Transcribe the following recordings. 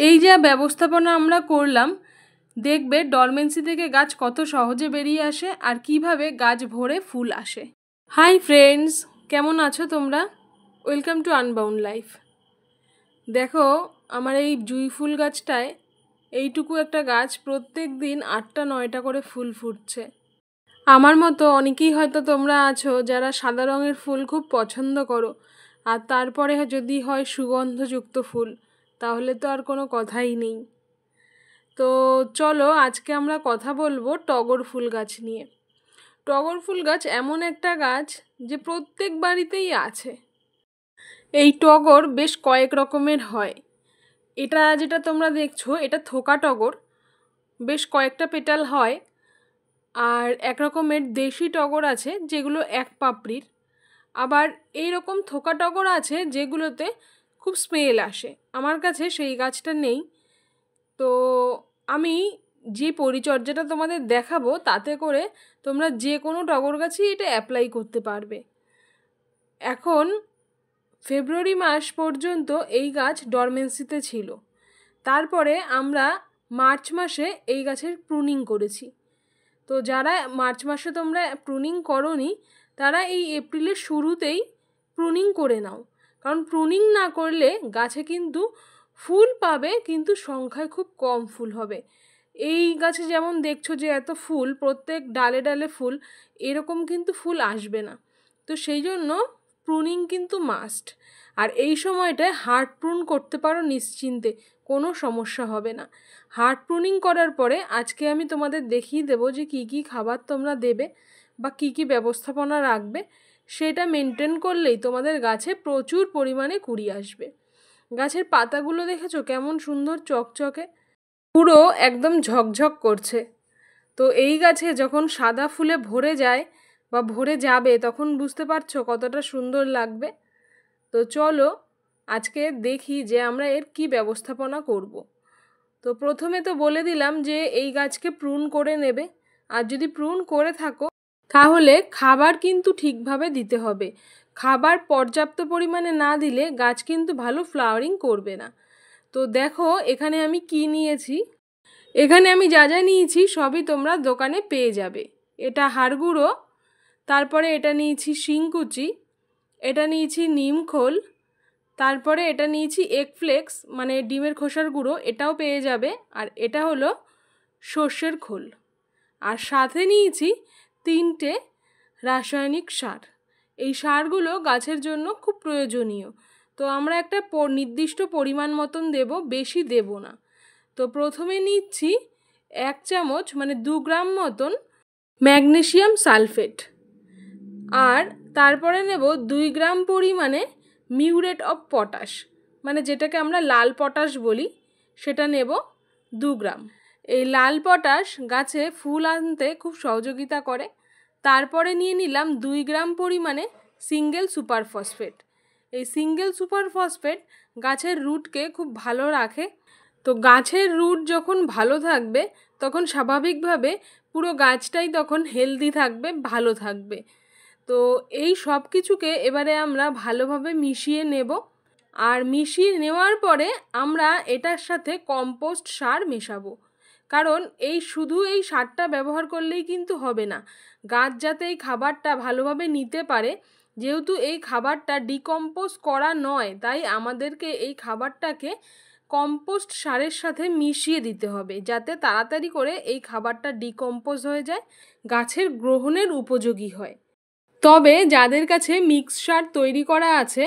এই যা ব্যবস্থাপনা আমরা করলাম, দেখবে ডরমেন্সি থেকে গাছ কত সহজে বেরিয়ে আসে আর কিভাবে গাছ ভরে ফুল আসে। হাই ফ্রেন্ডস, কেমন আছো তোমরা? Welcome to unbound life. দেখো, আমার এই জুঁই ফুল গাছটায় এইটুকু একটা গাছ প্রত্যেক দিন 8টা-9টা করে ফুল ফুটছে। আমার মতো অনেকেই হয়তো তোমরা আছো যারা সাদা রঙের ফুল খুব পছন্দ করো, আর তারপরে যদি হয় সুগন্ধযুক্ত ফুল, তাহলে তো আর কোনো কথাই নেই। তো চলো আজকে আমরা কথা বলবো টগর ফুল গাছ নিয়ে। টগর ফুল গাছ এমন একটা গাছ যে প্রত্যেক বাড়িতেই আছে। এই টগর বেশ কয়েক রকমের হয়। এটা যেটা তোমরা দেখছো, এটা থোকা টগর, বেশ কয়েকটা পেটাল হয়। আর এক রকমের দেশি টগর আছে যেগুলো এক পাপড়ির। আবার এই রকম থোকা টগর আছে যেগুলোতে খুব স্মেল আসে। আমার কাছে সেই গাছটা নেই। তো আমি যে পরিচর্যাটা তোমাদের দেখাবো তাতে করে তোমরা যে কোনো টগর গাছই এটা অ্যাপ্লাই করতে পারবে। এখন ফেব্রুয়ারি মাস পর্যন্ত এই গাছ ডরমেন্সিতে ছিল। তারপরে আমরা মার্চ মাসে এই গাছের প্রুনিং করেছি। তো যারা মার্চ মাসে তোমরা প্রুনিং করোনি, তারা এই এপ্রিলের শুরুতেই প্রুনিং করে নাও। কারণ প্রুনিং না করলে গাছে কিন্তু ফুল পাবে, কিন্তু সংখ্যায় খুব কম ফুল হবে। এই গাছে যেমন দেখছো যে এত ফুল, প্রত্যেক ডালে ডালে ফুল, এরকম কিন্তু ফুল আসবে না। তো সেই জন্য প্রুনিং কিন্তু মাস্ট। আর এই সময়টায় হার্ড প্রুন করতে পারো নিশ্চিন্তে, কোনো সমস্যা হবে না। হার্ড প্রুনিং করার পরে আজকে আমি তোমাদের দেখিয়ে দেবো যে কী কী খাবার তোমরা দেবে বা কী কী ব্যবস্থাপনা রাখবে। সেটা মেনটেন করলেই তোমাদের গাছে প্রচুর পরিমাণে কুড়ি আসবে। গাছের পাতাগুলো দেখেছো কেমন সুন্দর চকচকে, পুরো একদম ঝকঝক করছে। তো এই গাছে যখন সাদা ফুলে ভরে যায় বা ভরে যাবে, তখন বুঝতে পারছো কতটা সুন্দর লাগবে। তো চলো আজকে দেখি যে আমরা এর কি ব্যবস্থাপনা করব। তো প্রথমে তো বলে দিলাম যে এই গাছকে প্রুন করে নেবে। আর যদি প্রুন করে থাকো তাহলে খাবার কিন্তু ঠিকভাবে দিতে হবে। খাবার পর্যাপ্ত পরিমাণে না দিলে গাছ কিন্তু ভালো ফ্লাওয়ারিং করবে না। তো দেখো এখানে আমি কি নিয়েছি। এখানে আমি যা যা নিয়েছি সবই তোমরা দোকানে পেয়ে যাবে। এটা হাড় গুঁড়ো, তারপরে এটা নিয়েছি শিংকুচি, এটা নিয়েছি নিমখোল, তারপরে এটা নিয়েছি এগ ফ্লেক্স মানে ডিমের খোসার গুঁড়ো, এটাও পেয়ে যাবে। আর এটা হলো সর্ষের খোল। আর সাথে নিয়েছি 3টে রাসায়নিক সার। এই সারগুলো গাছের জন্য খুব প্রয়োজনীয়। তো আমরা একটা নির্দিষ্ট পরিমাণ মতন দেব, বেশি দেব না। তো প্রথমে নিচ্ছি 1 চামচ মানে 2 গ্রাম মতন ম্যাগনেসিয়াম সালফেট। আর তারপরে নেব 2 গ্রাম পরিমাণে মিউরেট অফ পটাশ, মানে যেটাকে আমরা লাল পটাশ বলি, সেটা নেব 2 গ্রাম। এই লাল পটাশ গাছে ফুল আনতে খুব সহযোগিতা করে। তারপরে নিয়ে নিলাম 2 গ্রাম পরিমাণে সিঙ্গেল সুপার ফসফেট। এই সিঙ্গেল সুপার ফসফেট গাছের রুটকে খুব ভালো রাখে। তো গাছের রুট যখন ভালো থাকবে তখন স্বাভাবিকভাবে পুরো গাছটাই তখন হেলদি থাকবে, ভালো থাকবে। তো এই সব কিছুকে এবারে আমরা ভালোভাবে মিশিয়ে নেব। আর মিশিয়ে নেওয়ার পরে আমরা এটার সাথে কম্পোস্ট সার মেশাবো। কারণ এই শুধু এই সারটা ব্যবহার করলেই কিন্তু হবে না। গাছ যাতে এই খাবারটা ভালোভাবে নিতে পারে, যেহেতু এই খাবারটা ডিকম্পোজ করা নয়, তাই আমাদেরকে এই খাবারটাকে কম্পোস্ট সারের সাথে মিশিয়ে দিতে হবে, যাতে তাড়াতাড়ি করে এই খাবারটা ডিকম্পোজ হয়ে যায়, গাছের গ্রহণের উপযোগী হয়। তবে যাদের কাছে মিক্স সার তৈরি করা আছে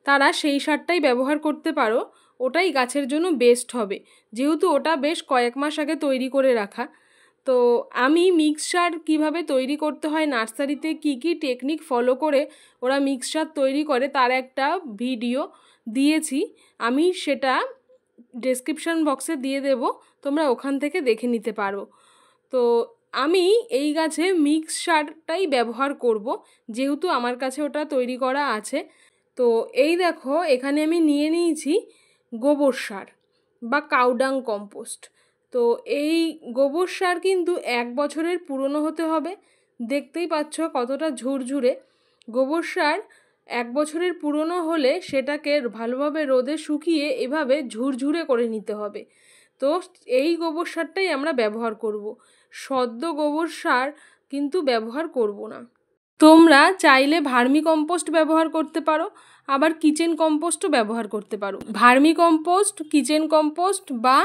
তারা সেই সারটাই ব্যবহার করতে পারো। ওটাই গাছের জন্য বেস্ট হবে, যেহেতু ওটা বেশ কয়েক মাস আগে তৈরি করে রাখা। তো আমি মিক্স সার কীভাবে তৈরি করতে হয়, নার্সারিতে কি কি টেকনিক ফলো করে ওরা মিক্স সার তৈরি করে, তার একটা ভিডিও দিয়েছি। আমি সেটা ডেসক্রিপশন বক্সে দিয়ে দেব, তোমরা ওখান থেকে দেখে নিতে পারো। তো আমি এই গাছে মিক্স সারটাই ব্যবহার করব, যেহেতু আমার কাছে ওটা তৈরি করা আছে। তো এই দেখো এখানে আমি নিয়ে নিয়েছি গোবর সার বা কাউডাং কম্পোস্ট। তো এই গোবর সার কিন্তু 1 বছরের পুরনো হতে হবে। দেখতেই পাচ্ছ কতটা ঝুরঝুরে। গোবর সার 1 বছরের পুরনো হলে সেটাকে ভালোভাবে রোদে শুকিয়ে এভাবে ঝুরঝুরে করে নিতে হবে। তো এই গোবর সারটাই আমরা ব্যবহার করব। সদ্য গোবর সার কিন্তু ব্যবহার করব না। তোমরা চাইলে ভার্মি কম্পোস্ট ব্যবহার করতে পারো, আবার কিচেন কম্পোস্টও ব্যবহার করতে পারো। ভার্মি কম্পোস্ট, কিচেন কম্পোস্ট বা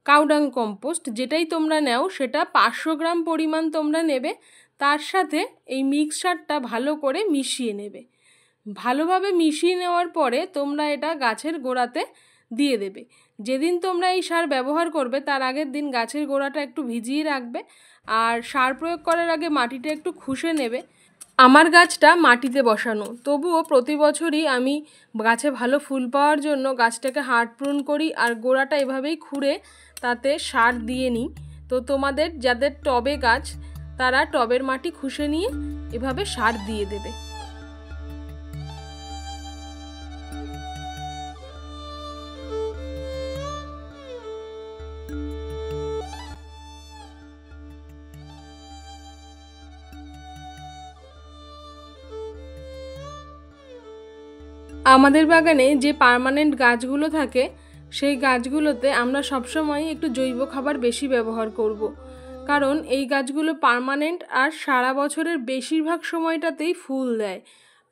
কাউডাং কম্পোস্ট যেটাই তোমরা নাও সেটা 500 গ্রাম পরিমাণ তোমরা নেবে। তার সাথে এই মিক্সচারটা ভালো করে মিশিয়ে নেবে। ভালোভাবে মিশিয়ে নেওয়ার পরে তোমরা এটা গাছের গোড়াতে দিয়ে দেবে। যেদিন তোমরা এই সার ব্যবহার করবে তার আগের দিন গাছের গোড়াটা একটু ভিজিয়ে রাখবে, আর সার প্রয়োগ করার আগে মাটিটা একটু খুশে নেবে। আমার গাছটা মাটিতে বসানো, তবুও প্রতি বছরই আমি গাছে ভালো ফুল পাওয়ার জন্য গাছটাকে হার্ড প্রুন করি আর গোড়াটা এভাবেই খুঁড়ে তাতে সার দিয়ে নিই। তো তোমাদের যাদের টবে গাছ তারা টবের মাটি খুশে নিয়ে এভাবে সার দিয়ে দেবে। আমাদের বাগানে যে পার্মানেন্ট গাছগুলো থাকে সেই গাছগুলোতে আমরা সবসময় একটু জৈব খাবার বেশি ব্যবহার করব। কারণ এই গাছগুলো পার্মানেন্ট আর সারা বছরের বেশিরভাগ সময়টাতেই ফুল দেয়।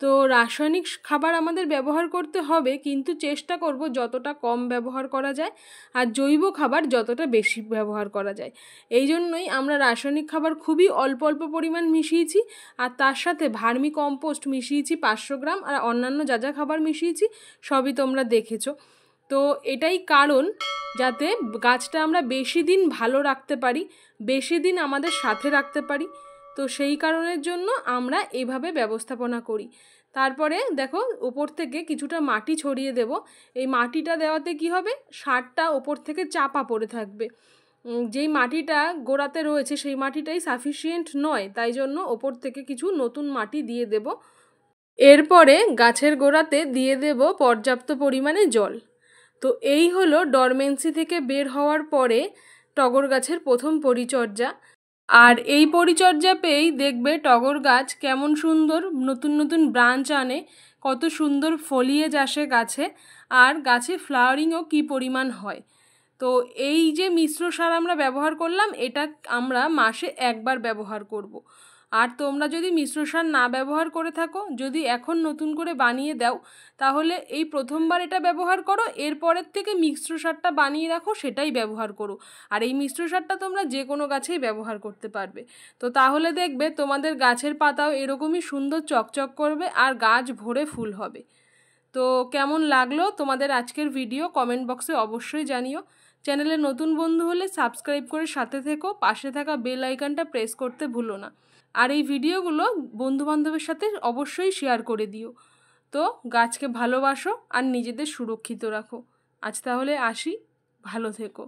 তো রাসায়নিক খাবার আমাদের ব্যবহার করতে হবে, কিন্তু চেষ্টা করব যতটা কম ব্যবহার করা যায় আর জৈব খাবার যতটা বেশি ব্যবহার করা যায়। এই জন্যই আমরা রাসায়নিক খাবার খুবই অল্প অল্প পরিমাণ মিশিয়েছি, আর তার সাথে ভার্মি কম্পোস্ট মিশিয়েছি 500 গ্রাম, আর অন্যান্য যা যা খাবার মিশিয়েছি সবই তোমরা দেখেছো। তো এটাই কারণ, যাতে গাছটা আমরা বেশি দিন ভালো রাখতে পারি, বেশি দিন আমাদের সাথে রাখতে পারি। তো সেই কারণের জন্য আমরা এভাবে ব্যবস্থাপনা করি। তারপরে দেখো ওপর থেকে কিছুটা মাটি ছড়িয়ে দেব। এই মাটিটা দেওয়াতে কি হবে, সারটা ওপর থেকে চাপা পড়ে থাকবে। যেই মাটিটা গোড়াতে রয়েছে সেই মাটিটাই সাফিসিয়েন্ট নয়, তাই জন্য ওপর থেকে কিছু নতুন মাটি দিয়ে দেব। এরপরে গাছের গোড়াতে দিয়ে দেব পর্যাপ্ত পরিমাণে জল। তো এই হলো ডরমেন্সি থেকে বের হওয়ার পরে টগর গাছের প্রথম পরিচর্যা। আর এই পরিচর্যা পেয়েই দেখবে টগর গাছ কেমন সুন্দর নতুন নতুন ব্রাঞ্চ আনে, কত সুন্দর ফলিয়েজ আসে গাছে, আর গাছে ফ্লাওয়ারিংও কী পরিমাণ হয়। তো এই যে মিশ্র সার আমরা ব্যবহার করলাম, এটা আমরা মাসে একবার ব্যবহার করব। আর তোমরা যদি মিশ্র সার না ব্যবহার করে থাকো, যদি এখন নতুন করে বানিয়ে দাও, তাহলে এই প্রথমবার এটা ব্যবহার করো, এরপরের থেকে মিশ্র সারটা বানিয়ে রাখো, সেটাই ব্যবহার করো। আর এই মিশ্র সারটা তোমরা যে কোনো গাছেই ব্যবহার করতে পারবে। তো তাহলে দেখবে তোমাদের গাছের পাতাও এরকমই সুন্দর চকচক করবে আর গাছ ভরে ফুল হবে। তো কেমন লাগলো তোমাদের আজকের ভিডিও কমেন্ট বক্সে অবশ্যই জানিও। চ্যানেলে নতুন বন্ধু হলে সাবস্ক্রাইব করে সাথে থেকো, পাশে থাকা বেল আইকনটা প্রেস করতে ভুলো না। আর এই ভিডিওগুলো বন্ধুবান্ধবের সাথে অবশ্যই শেয়ার করে দিও। তো গাছকে ভালোবাসো আর নিজেদের সুরক্ষিত রাখো। আজ তাহলে আসি, ভালো থেকো।